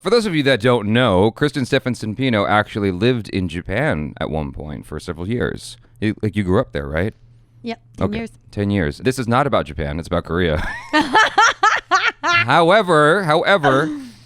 For those of you that don't know, KRISTEN STEPHENSONPINO actually lived in Japan at one point for several years. You grew up there, right? Yep, 10 years. 10 years. This is not about Japan. It's about Korea. However,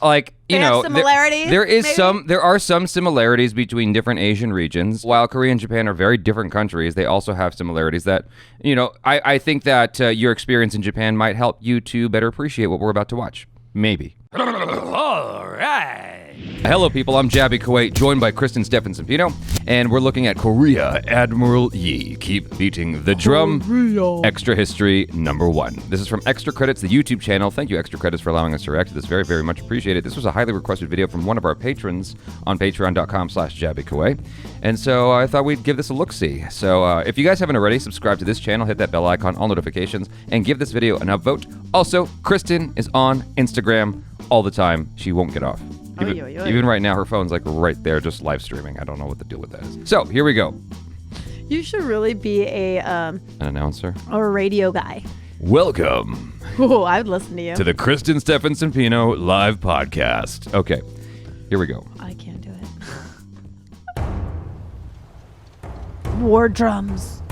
like, you know, similarities, there are some similarities between different Asian regions. While Korea and Japan are very different countries, they also have similarities that, you know, I think that your experience in Japan might help you to better appreciate what we're about to watch. Maybe. All right. Hello, people. I'm Jaby KOAY, joined by KRISTEN STEPHENSONPINO, and we're looking at Korea, Admiral Yi. Keep beating the drum. Korea. Extra History #1. This is from Extra Credits, the YouTube channel. Thank you, Extra Credits, for allowing us to react to this. Very, very much appreciated. This was a highly requested video from one of our patrons on patreon.com/JabyKOAY. And so I thought we'd give this a look-see. So if you guys haven't already, subscribe to this channel, hit that bell icon, all notifications, and give this video an upvote. Also, KRISTEN is on Instagram all the time. She won't get off. Even right now, her phone's like right there, just live streaming. I don't know what the deal with that is. So here we go. You should really be an announcer or a radio guy. Welcome. Oh, I would listen to you. To the KRISTEN STEPHENSONPINO live podcast. Okay, here we go. I can't do it. War drums.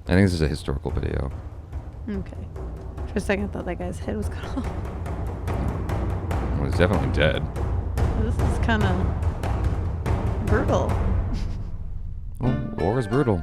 I think this is a historical video. Okay. For a second, I thought that guy's head was cut off. Well, he's definitely dead. This is kind of brutal. Oh, war is brutal.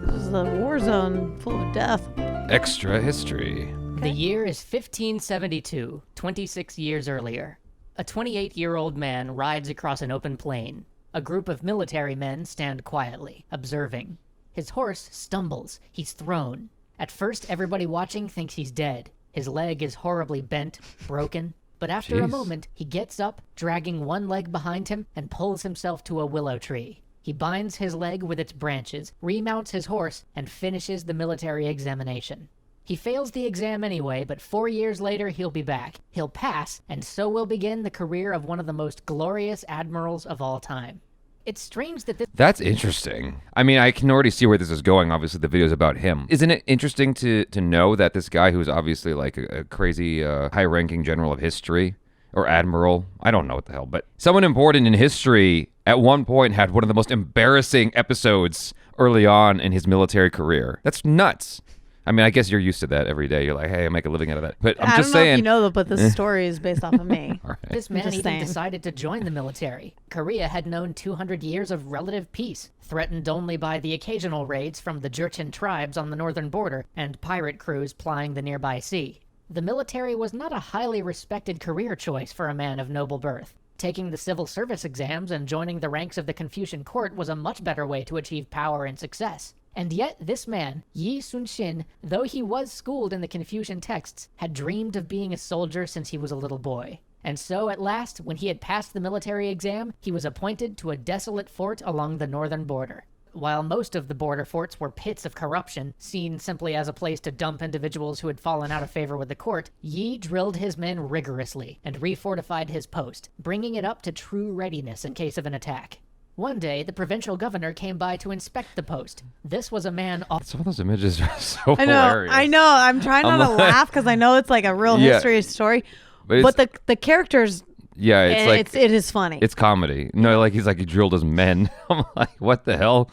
This is a war zone full of death. Extra history. The year is 1572, 26 years earlier. A 28-year-old man rides across an open plain. A group of military men stand quietly, observing. His horse stumbles. He's thrown. At first, everybody watching thinks he's dead. His leg is horribly bent, broken. But after a moment, he gets up, dragging one leg behind him, and pulls himself to a willow tree. He binds his leg with its branches, remounts his horse, and finishes the military examination. He fails the exam anyway, but 4 years later, he'll be back. He'll pass, and so will begin the career of one of the most glorious admirals of all time. It's strange that this... That's interesting. I mean, I can already see where this is going. Obviously, the video's about him. Isn't it interesting to know that this guy who's obviously like a crazy high-ranking general of history, or admiral, I don't know what the hell, but someone important in history at one point had one of the most embarrassing episodes early on in his military career. That's nuts. I mean, I guess you're used to that every day. You're like, hey, I make a living out of that. But I'm just saying. I don't know if you know, but this story is based off of me. Right. This man even decided to join the military. Korea had known 200 years of relative peace, threatened only by the occasional raids from the Jurchen tribes on the northern border and pirate crews plying the nearby sea. The military was not a highly respected career choice for a man of noble birth. Taking the civil service exams and joining the ranks of the Confucian court was a much better way to achieve power and success. And yet, this man, Yi Sun-shin, though he was schooled in the Confucian texts, had dreamed of being a soldier since he was a little boy. And so, at last, when he had passed the military exam, he was appointed to a desolate fort along the northern border. While most of the border forts were pits of corruption, seen simply as a place to dump individuals who had fallen out of favor with the court, Yi drilled his men rigorously and refortified his post, bringing it up to true readiness in case of an attack. One day, the provincial governor came by to inspect the post. This was a man... Some of those images are so hilarious. I know. I'm trying not to laugh because I know it's like a real history story. But the characters... Yeah, it's like... It is funny. It's comedy. No, like he drilled his men. I'm like, what the hell?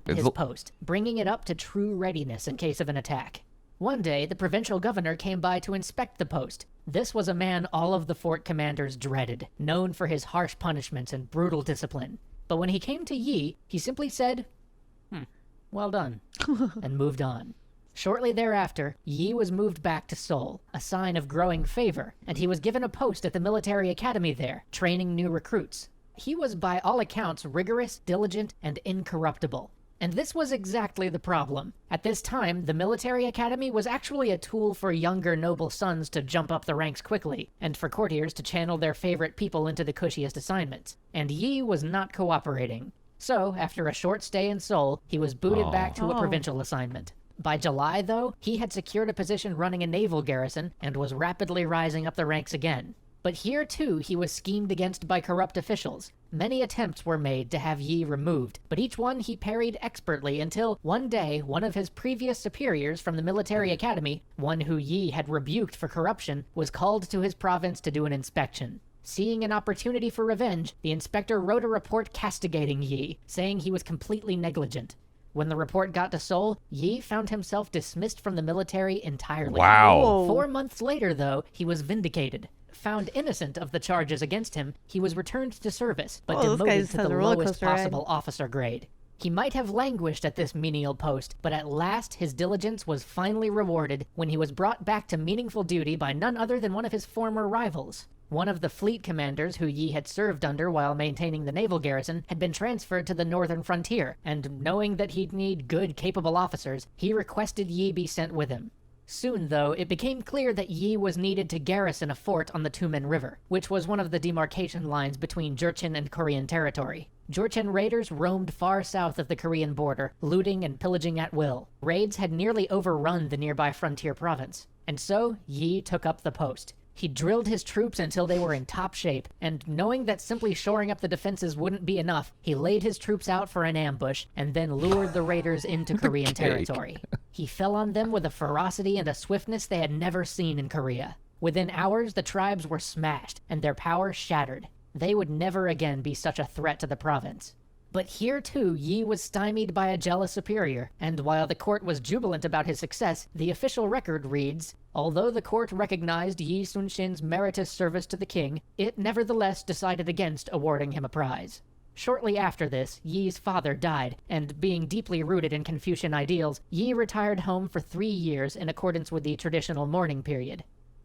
His post, bringing it up to true readiness in case of an attack. One day, the provincial governor came by to inspect the post. This was a man all of the fort commanders dreaded, known for his harsh punishments and brutal discipline. But when he came to Yi, he simply said, well done, and moved on. Shortly thereafter, Yi was moved back to Seoul, a sign of growing favor, and he was given a post at the military academy there, training new recruits. He was by all accounts rigorous, diligent, and incorruptible. And this was exactly the problem. At this time, the military academy was actually a tool for younger noble sons to jump up the ranks quickly, and for courtiers to channel their favorite people into the cushiest assignments. And Yi was not cooperating. So, after a short stay in Seoul, he was booted back to a provincial assignment. By July, though, he had secured a position running a naval garrison and was rapidly rising up the ranks again. But here, too, he was schemed against by corrupt officials. Many attempts were made to have Yi removed, but each one he parried expertly until, one day, one of his previous superiors from the military academy, one who Yi had rebuked for corruption, was called to his province to do an inspection. Seeing an opportunity for revenge, the inspector wrote a report castigating Yi, saying he was completely negligent. When the report got to Seoul, Yi found himself dismissed from the military entirely. Wow. 4 months later, though, he was vindicated. Found innocent of the charges against him, he was returned to service, but demoted to the lowest possible officer grade. He might have languished at this menial post, but at last his diligence was finally rewarded when he was brought back to meaningful duty by none other than one of his former rivals. One of the fleet commanders who Yi had served under while maintaining the naval garrison had been transferred to the northern frontier, and knowing that he'd need good, capable officers, he requested Yi be sent with him. Soon, though, it became clear that Yi was needed to garrison a fort on the Tumen River, which was one of the demarcation lines between Jurchen and Korean territory. Jurchen raiders roamed far south of the Korean border, looting and pillaging at will. Raids had nearly overrun the nearby frontier province, and so Yi took up the post. He drilled his troops until they were in top shape, and knowing that simply shoring up the defenses wouldn't be enough, he laid his troops out for an ambush and then lured the raiders into Korean territory. He fell on them with a ferocity and a swiftness they had never seen in Korea. Within hours, the tribes were smashed and their power shattered. They would never again be such a threat to the province. But here, too, Yi was stymied by a jealous superior, and while the court was jubilant about his success, the official record reads, although the court recognized Yi Sun-shin's meritorious service to the king, it nevertheless decided against awarding him a prize. Shortly after this, Yi's father died, and being deeply rooted in Confucian ideals, Yi retired home for 3 years in accordance with the traditional mourning period.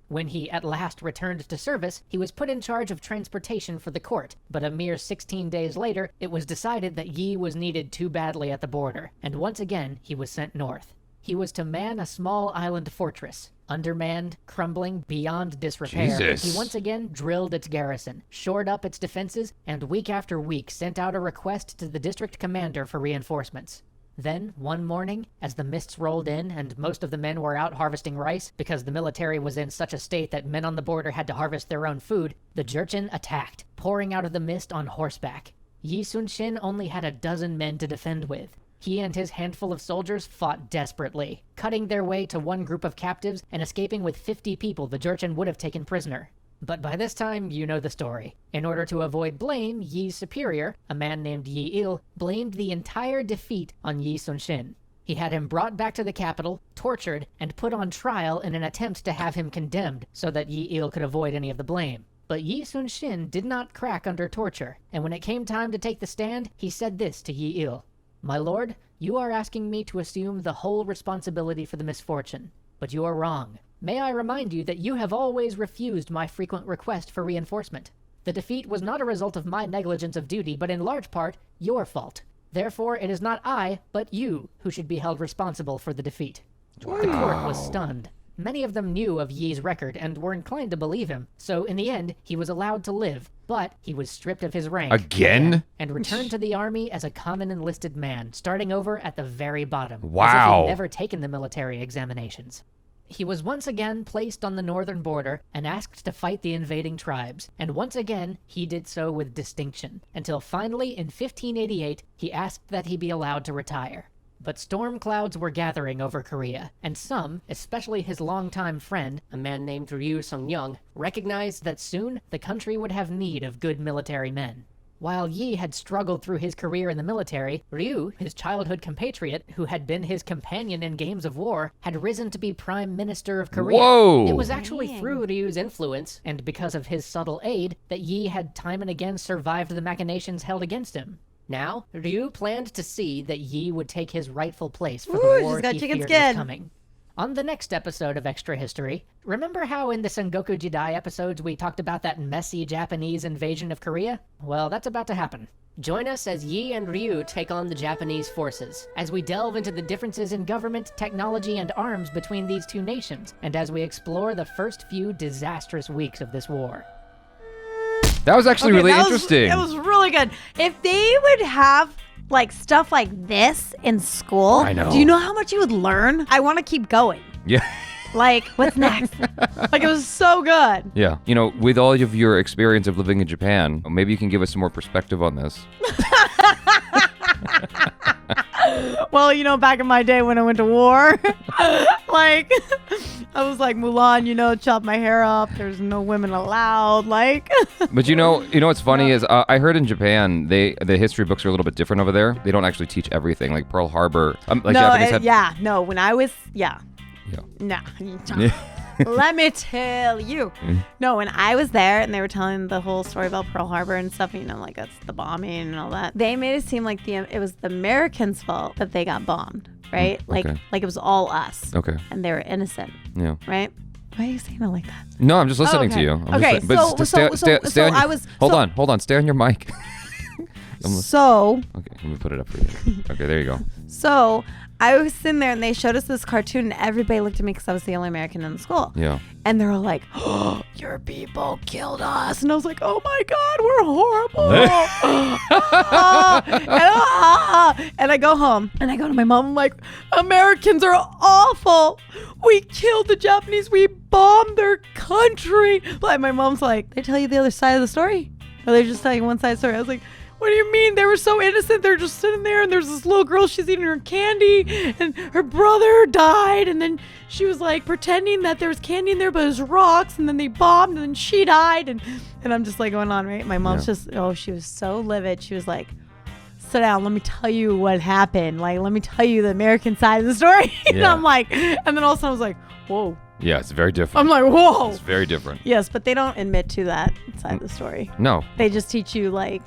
When he at last returned to service, he was put in charge of transportation for the court, but a mere 16 days later, it was decided that Yi was needed too badly at the border, and once again he was sent north. He was to man a small island fortress, undermanned, crumbling beyond disrepair. Jesus. He once again drilled its garrison, shored up its defenses, and week after week sent out a request to the district commander for reinforcements. Then, one morning, as the mists rolled in and most of the men were out harvesting rice because the military was in such a state that men on the border had to harvest their own food, the Jurchen attacked, pouring out of the mist on horseback. Yi Sun-shin only had a dozen men to defend with. He and his handful of soldiers fought desperately, cutting their way to one group of captives and escaping with 50 people the Jurchen would have taken prisoner. But by this time, you know the story. In order to avoid blame, Yi's superior, a man named Yi-il, blamed the entire defeat on Yi Sun-shin. He had him brought back to the capital, tortured, and put on trial in an attempt to have him condemned so that Yi-il could avoid any of the blame. But Yi Sun-shin did not crack under torture, and when it came time to take the stand, he said this to Yi-il. "My lord, you are asking me to assume the whole responsibility for the misfortune, but you are wrong. May I remind you that you have always refused my frequent request for reinforcement. The defeat was not a result of my negligence of duty, but in large part, your fault. Therefore, it is not I, but you, who should be held responsible for the defeat." Wow. The court was stunned. Many of them knew of Yi's record and were inclined to believe him, so in the end, he was allowed to live, but he was stripped of his rank. Again? And returned to the army as a common enlisted man, starting over at the very bottom. Wow. As if he'd never taken the military examinations. He was once again placed on the northern border and asked to fight the invading tribes, and once again he did so with distinction, until finally in 1588 he asked that he be allowed to retire. But storm clouds were gathering over Korea, and some, especially his longtime friend, a man named Ryu Sung-young, recognized that soon the country would have need of good military men. While Yi had struggled through his career in the military, Ryu, his childhood compatriot, who had been his companion in games of war, had risen to be Prime Minister of Korea. Whoa! It was actually through Ryu's influence, and because of his subtle aid, that Yi had time and again survived the machinations held against him. Now, Ryu planned to see that Yi would take his rightful place for the war he feared was coming. On the next episode of Extra History, remember how in the Sengoku Jidai episodes we talked about that messy Japanese invasion of Korea? Well, that's about to happen. Join us as Yi and Ryu take on the Japanese forces, as we delve into the differences in government, technology, and arms between these two nations, and as we explore the first few disastrous weeks of this war. That was actually really interesting. It was really good. If they would have like stuff like this in school, I know. Do you know how much you would learn? I want to keep going. Yeah. Like, what's next? Like, it was so good. Yeah. You know, with all of your experience of living in Japan, maybe you can give us some more perspective on this. Well, you know, back in my day when I went to war, like, I was like Mulan, you know, chop my hair up. There's no women allowed. Like, but you know what's funny is I heard in Japan the history books are a little bit different over there. They don't actually teach everything, like Pearl Harbor. Like Japanese had, when I was let me tell you. No, when I was there and they were telling the whole story about Pearl Harbor and stuff, you know, like that's the bombing and all that. They made it seem like it was the Americans' fault that they got bombed, right? Like it was all us. Okay. And they were innocent. Yeah. Right? Why are you saying it like that? No, I'm just listening to you. Hold on. Stay on your mic. So. Okay, let me put it up for you. Okay, there you go. So I was sitting there and they showed us this cartoon and everybody looked at me because I was the only American in the school. Yeah. And they were like, oh, your people killed us. And I was like, oh my God, we're horrible. And I go home and I go to my mom. I'm like, Americans are awful. We killed the Japanese. We bombed their country. But my mom's like, they tell you the other side of the story? Or they just tell you one side of the story? I was like, what do you mean? They were so innocent. They're just sitting there and there's this little girl. She's eating her candy and her brother died. And then she was like pretending that there was candy in there, but it was rocks. And then they bombed and then she died. And I'm just like going on, right? My mom's she was so livid. She was like, sit down. Let me tell you what happened. Like, let me tell you the American side of the story. And I'm like, and then all of a sudden I was like, whoa. Yeah, it's very different. I'm like, whoa. It's very different. Yes, but they don't admit to that side of the story. No. They just teach you like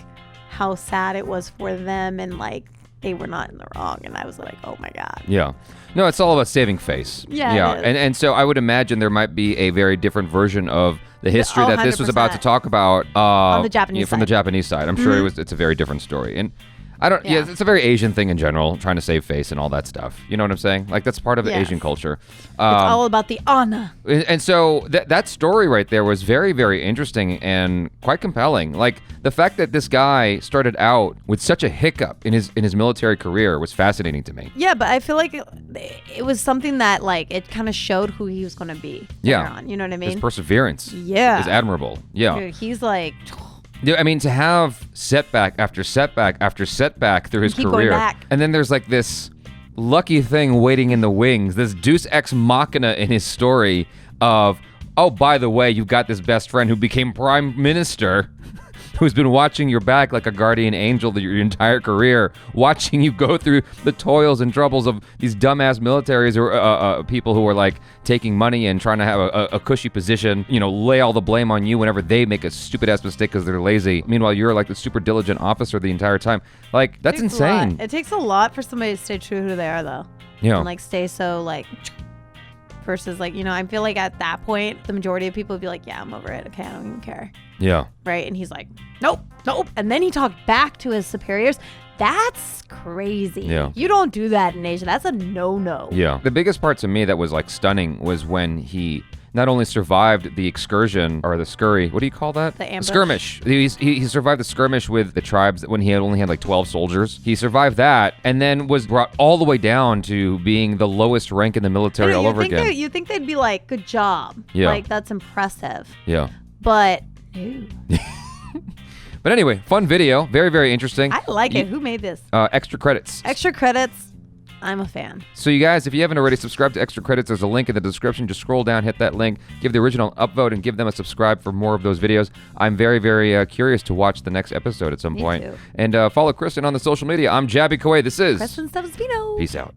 how sad it was for them and like they were not in the wrong. And I was like, oh my God. Yeah. No, it's all about saving face. Yeah. And so I would imagine there might be a very different version of the history that this was about to talk about on the Japanese from the Japanese side. I'm sure it's a very different story. And I don't. Yeah, it's a very Asian thing in general, trying to save face and all that stuff. You know what I'm saying? Like that's part of the Asian culture. It's all about the honor. And so that story right there was very, very interesting and quite compelling. Like the fact that this guy started out with such a hiccup in his military career was fascinating to me. Yeah, but I feel like it was something that like it kind of showed who he was going to be. Yeah, on, you know what I mean? His perseverance. Yeah, is admirable. Yeah, dude, he's like. I mean, to have setback after setback after setback through his career, and then there's like this lucky thing waiting in the wings, this Deus Ex Machina in his story of, oh, by the way, you've got this best friend who became prime minister, who's been watching your back like a guardian angel your entire career, watching you go through the toils and troubles of these dumbass militaries or people who are like taking money and trying to have a cushy position, you know, lay all the blame on you whenever they make a stupid ass mistake because they're lazy. Meanwhile, you're like the super diligent officer the entire time. Like, that's insane. It takes a lot for somebody to stay true to who they are, though. Yeah. And like stay so like. Versus like, you know, I feel like at that point, the majority of people would be like, yeah, I'm over it. Okay, I don't even care. Yeah. Right? And he's like, nope. And then he talked back to his superiors. That's crazy. Yeah. You don't do that in Asia. That's a no-no. Yeah. The biggest part to me that was like stunning was when he not only survived the excursion or the scurry, what do you call that? The ambush. Skirmish. He survived the skirmish with the tribes when he only had like 12 soldiers. He survived that and then was brought all the way down to being the lowest rank in the military all over again. You think they'd be like, good job. Yeah. Like, that's impressive. Yeah. But, ew. But anyway, fun video. Very, very interesting. I like it. Who made this? Extra credits. Extra credits. I'm a fan. So you guys, if you haven't already subscribed to Extra Credits, there's a link in the description. Just scroll down, hit that link, give the original upvote, and give them a subscribe for more of those videos. I'm very, very curious to watch the next episode at some point. Me too. And follow KRISTEN on the social media. I'm Jaby KOAY. This is KRISTEN STEPHENSONPINO. Peace out.